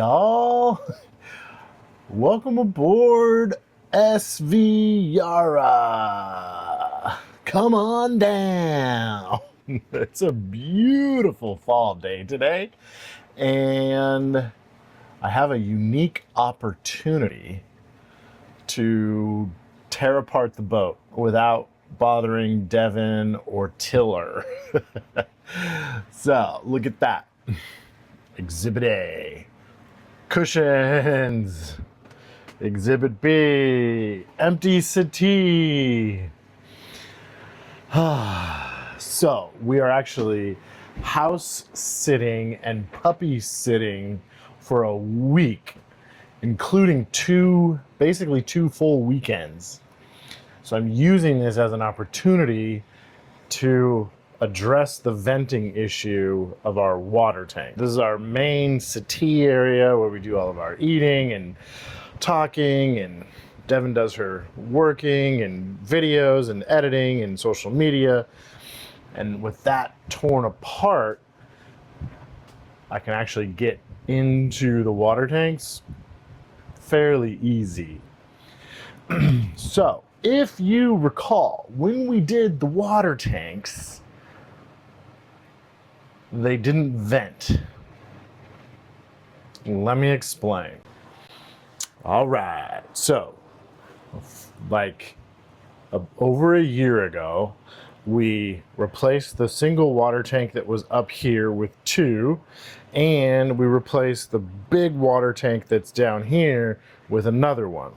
y'all? Welcome aboard SV Yara. Come on down. It's a beautiful fall day today, and I have a unique opportunity to tear apart the boat without bothering Devin or Tiller. So look at that. Exhibit A, cushions. Exhibit B, empty settee. So we are actually house sitting and puppy sitting for a week, including basically two full weekends. So I'm using this as an opportunity to address the venting issue of our water tank. This is our main settee area where we do all of our eating and talking, and Devin does her working and videos and editing and social media. And with that torn apart, I can actually get into the water tanks fairly easy. So if you recall, when we did the water tanks, they didn't vent. Let me explain. All right, so over a year ago, we replaced the single water tank that was up here with two, and we replaced the big water tank that's down here with another one.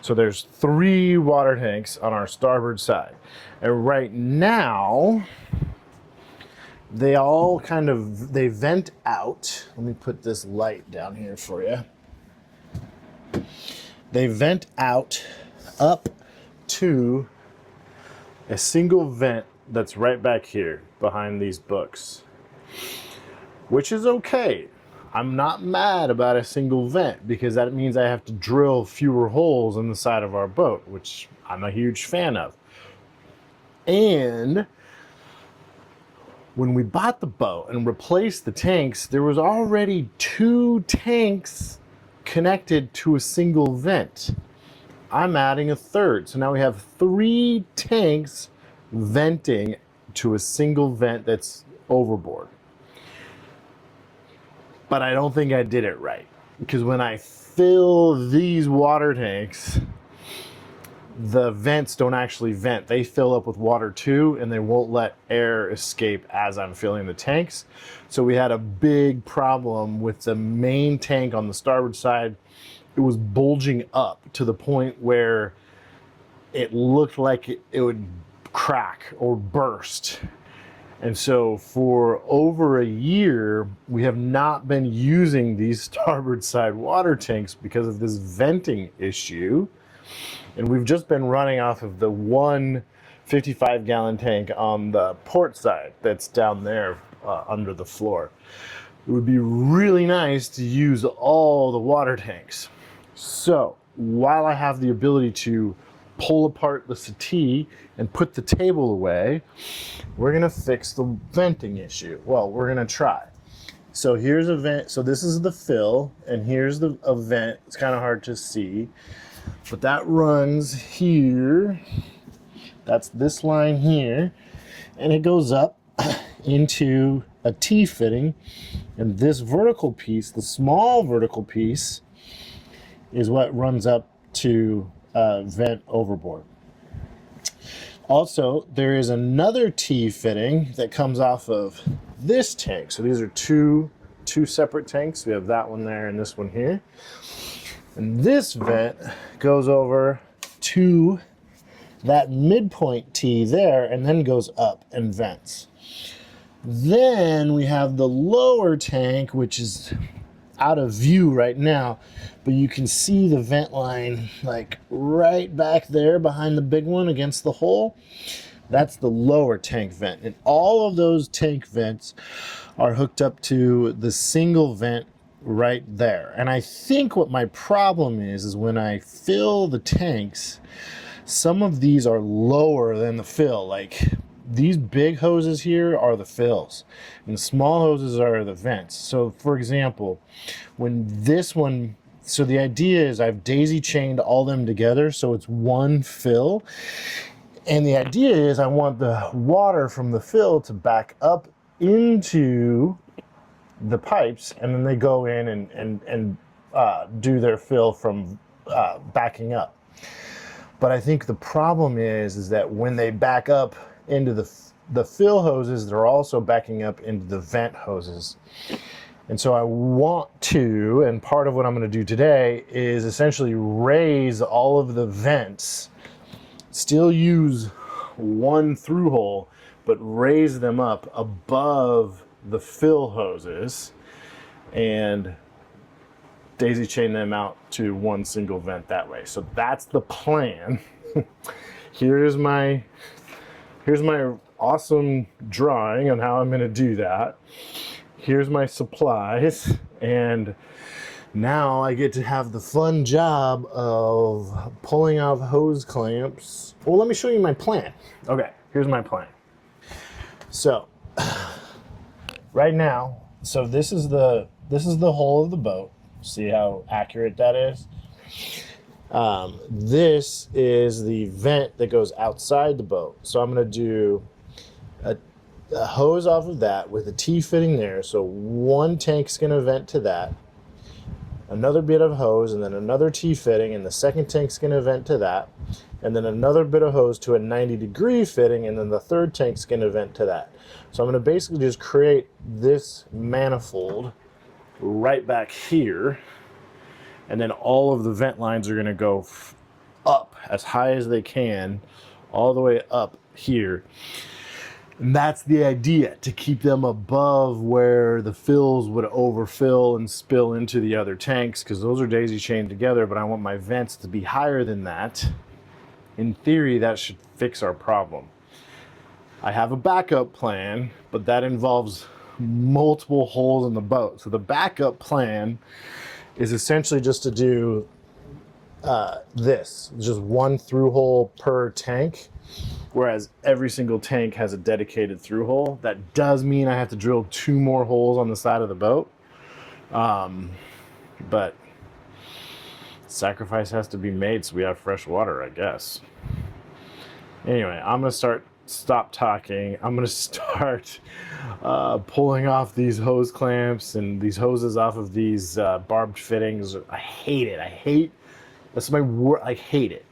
So there's 3 water tanks on our starboard side. And right now, they all they vent out. Let me put this light down here for you. They vent out up to a single vent that's right back here behind these books, which is okay. I'm not mad about a single vent because that means I have to drill fewer holes in the side of our boat, which I'm a huge fan of. And when we bought the boat and replaced the tanks, there was already 2 tanks connected to a single vent. I'm adding a third. So now we have 3 tanks venting to a single vent that's overboard. But I don't think I did it right, because when I fill these water tanks, the vents don't actually vent. They fill up with water too, and they won't let air escape as I'm filling the tanks. So we had a big problem with the main tank on the starboard side. It was bulging up to the point where it looked like it would crack or burst. And so for over a year, we have not been using these starboard side water tanks because of this venting issue. And we've just been running off of the one 55-gallon tank on the port side that's down there under the floor. It would be really nice to use all the water tanks. So while I have the ability to pull apart the settee and put the table away, we're gonna fix the venting issue. Well, we're gonna try. So here's a vent. So this is the fill, and here's a vent. It's kind of hard to see, but that runs here. That's this line here, and it goes up into a T-fitting, and this vertical piece, the small vertical piece, is what runs up to vent overboard. Also, there is another T-fitting that comes off of this tank. So these are two separate tanks. We have that one there and this one here. And this vent goes over to that midpoint T there and then goes up and vents. Then we have the lower tank, which is out of view right now, but you can see the vent line like right back there behind the big one against the hole. That's the lower tank vent, and all of those tank vents are hooked up to the single vent right there. And I think what my problem is when I fill the tanks, some of these are lower than the fill. Like these big hoses here are the fills, and the small hoses are the vents. So for example, when this one, so the idea is I've daisy chained all them together so it's one fill, and the idea is I want the water from the fill to back up into the pipes, and then they go in and do their fill from backing up. But I think the problem is that when they back up into the fill hoses, they're also backing up into the vent hoses. And so I want to, and part of what I'm going to do today is essentially raise all of the vents, still use one through hole, but raise them up above the fill hoses and daisy chain them out to one single vent that way. So that's the plan. Here's my awesome drawing on how I'm going to do that. Here's my supplies, and now I get to have the fun job of pulling off hose clamps. Well, let me show you my plan. Okay, here's my plan. So right now, so this is the hull of the boat. See how accurate that is? This is the vent that goes outside the boat. So I'm going to do a hose off of that with a T-fitting there. So one tank's going to vent to that. Another bit of hose, and then another T-fitting, and the second tank's going to vent to that. And then another bit of hose to a 90-degree fitting, and then the third tank's going to vent to that. So I'm going to basically just create this manifold right back here, and then all of the vent lines are going to go up as high as they can all the way up here, and that's the idea, to keep them above where the fills would overfill and spill into the other tanks, because those are daisy chained together, but I want my vents to be higher than that. In theory, that should fix our problem. I have a backup plan, but that involves multiple holes in the boat. So the backup plan is essentially just to do this, just one through hole per tank, whereas every single tank has a dedicated through hole. That does mean I have to drill 2 more holes on the side of the boat, but sacrifice has to be made so we have fresh water, I guess. Anyway, I'm gonna stop talking. I'm gonna start pulling off these hose clamps and these hoses off of these barbed fittings. I hate it. That's my word. I hate it.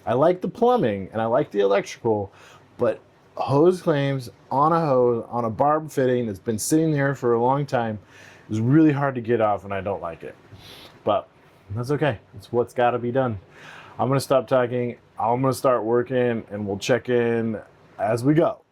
I like the plumbing and I like the electrical, but hose clamps on a hose on a barbed fitting that's been sitting there for a long time is really hard to get off, and I don't like it. But that's okay. It's what's got to be done. I'm gonna stop talking. I'm gonna start working, and we'll check in as we go.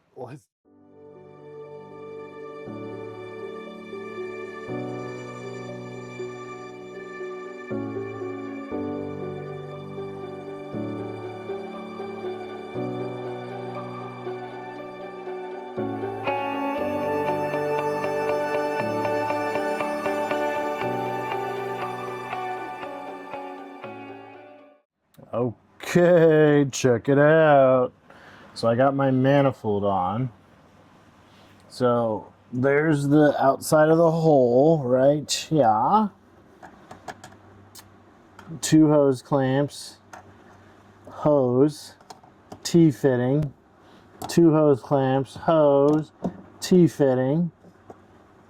Okay, check it out. So I got my manifold on. So there's the outside of the hole right here. 2 hose clamps, hose, T-fitting, 2 hose clamps, hose, T-fitting,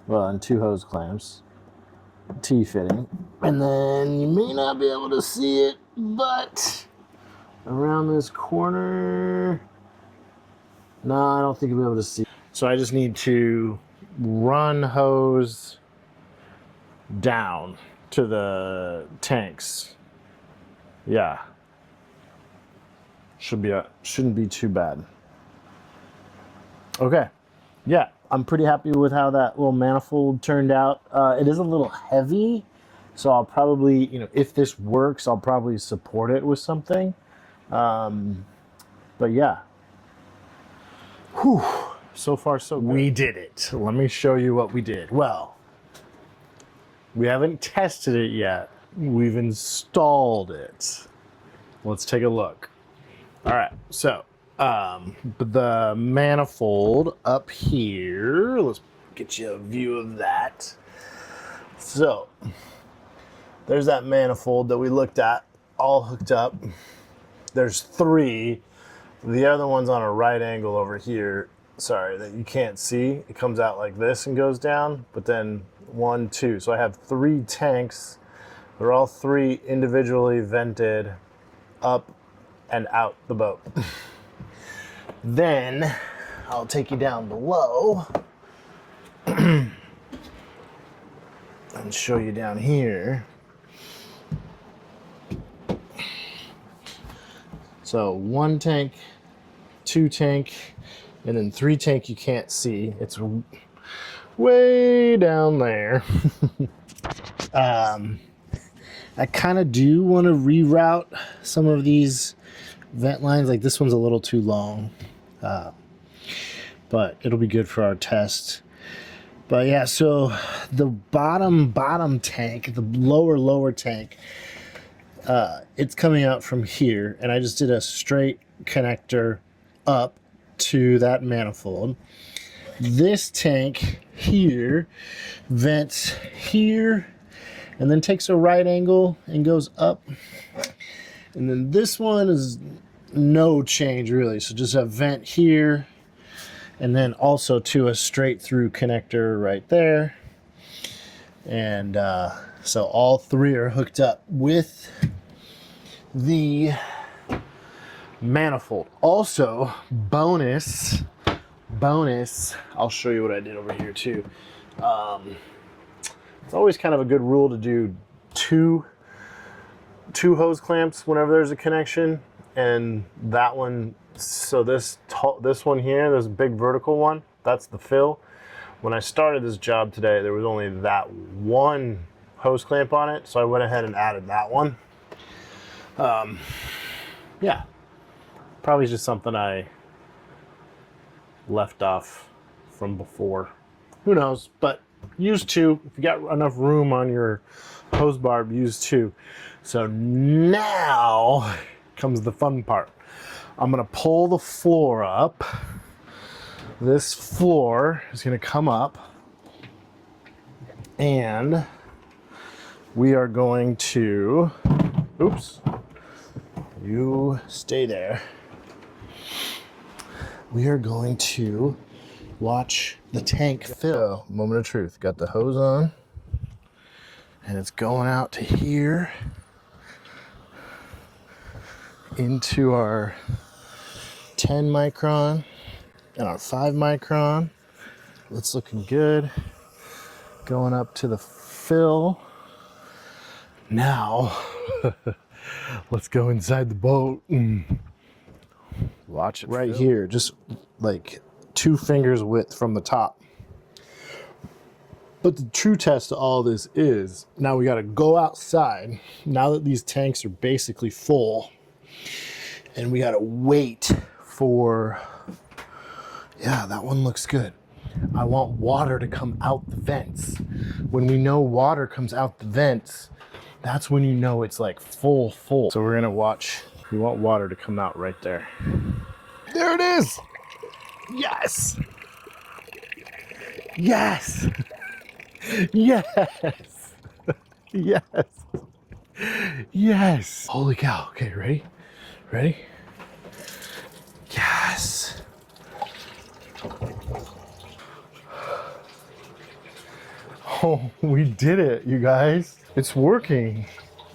well, and 2 hose clamps, T-fitting. And then you may not be able to see it, but around this corner, no, I don't think you'll be able to see. So I just need to run hose down to the tanks. Yeah, shouldn't be too bad. Okay, yeah, I'm pretty happy with how that little manifold turned out. It is a little heavy, so I'll probably, if this works, I'll probably support it with something. But yeah, whew, so far so good. We did it. Let me show you what we did. Well, we haven't tested it yet. We've installed it. Let's take a look. All right, so But the manifold up here, let's get you a view of that. So there's that manifold that we looked at, all hooked up. There's 3. The other one's on a right angle over here. Sorry, that you can't see. It comes out like this and goes down, but then 1, 2. So I have 3 tanks. They're all 3 individually vented up and out the boat. Then I'll take you down below and show you down here. So 1 tank, 2 tank, and then 3 tank you can't see. It's way down there. I kind of do want to reroute some of these vent lines. Like this one's a little too long, but it'll be good for our test. But yeah, so the bottom tank, the lower tank, it's coming out from here, and I just did a straight connector up to that manifold. This tank here vents here and then takes a right angle and goes up. And then this one is no change really, so just a vent here and then also to a straight through connector right there. And so all 3 are hooked up with the manifold. Also, bonus, I'll show you what I did over here too. It's always kind of a good rule to do two hose clamps whenever there's a connection, and that one, so this one here, this big vertical one, that's the fill. When I started this job today, there was only that one hose clamp on it, so I went ahead and added that one. Yeah, probably just something I left off from before. Who knows, but use 2. If you got enough room on your hose barb, use 2. So now comes the fun part. I'm gonna pull the floor up. This floor is gonna come up, and we are going to, oops, you stay there. We are going to watch the tank fill. Moment of truth. Got the hose on, and it's going out to here into our 10 micron and our 5 micron. It's looking good. Going up to the fill. Now, let's go inside the boat and watch it right here. Just like 2 fingers width from the top. But the true test to all this is, now we got to go outside, now that these tanks are basically full, and we got to wait for, yeah, that one looks good. I want water to come out the vents. When we know water comes out the vents, that's when you know it's like full. So we're gonna watch, we want water to come out right there. There it is. Yes. Yes. Yes. Yes. Yes. Holy cow. Okay, ready? Ready? Yes. Oh, we did it, you guys. It's working.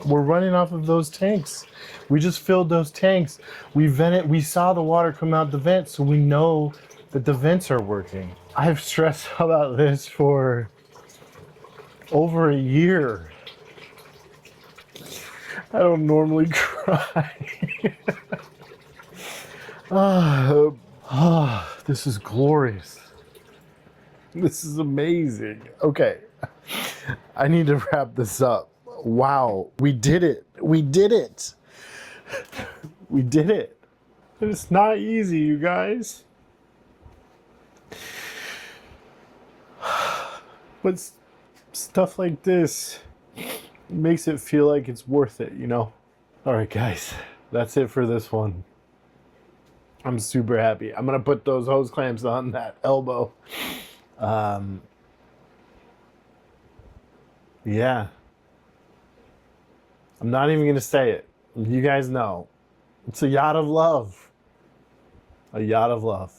We're running off of those tanks. We just filled those tanks. We vented, we saw the water come out the vent, so we know that the vents are working. I've stressed about this for over a year. I don't normally cry. This is glorious. This is amazing. Okay, I need to wrap this up. Wow, we did it. We did it. We did it. It's not easy, you guys. But stuff like this makes it feel like it's worth it, you know? All right, guys, that's it for this one. I'm super happy. I'm gonna put those hose clamps on that elbow. Yeah. I'm not even gonna say it. You guys know. It's a yacht of love. A yacht of love.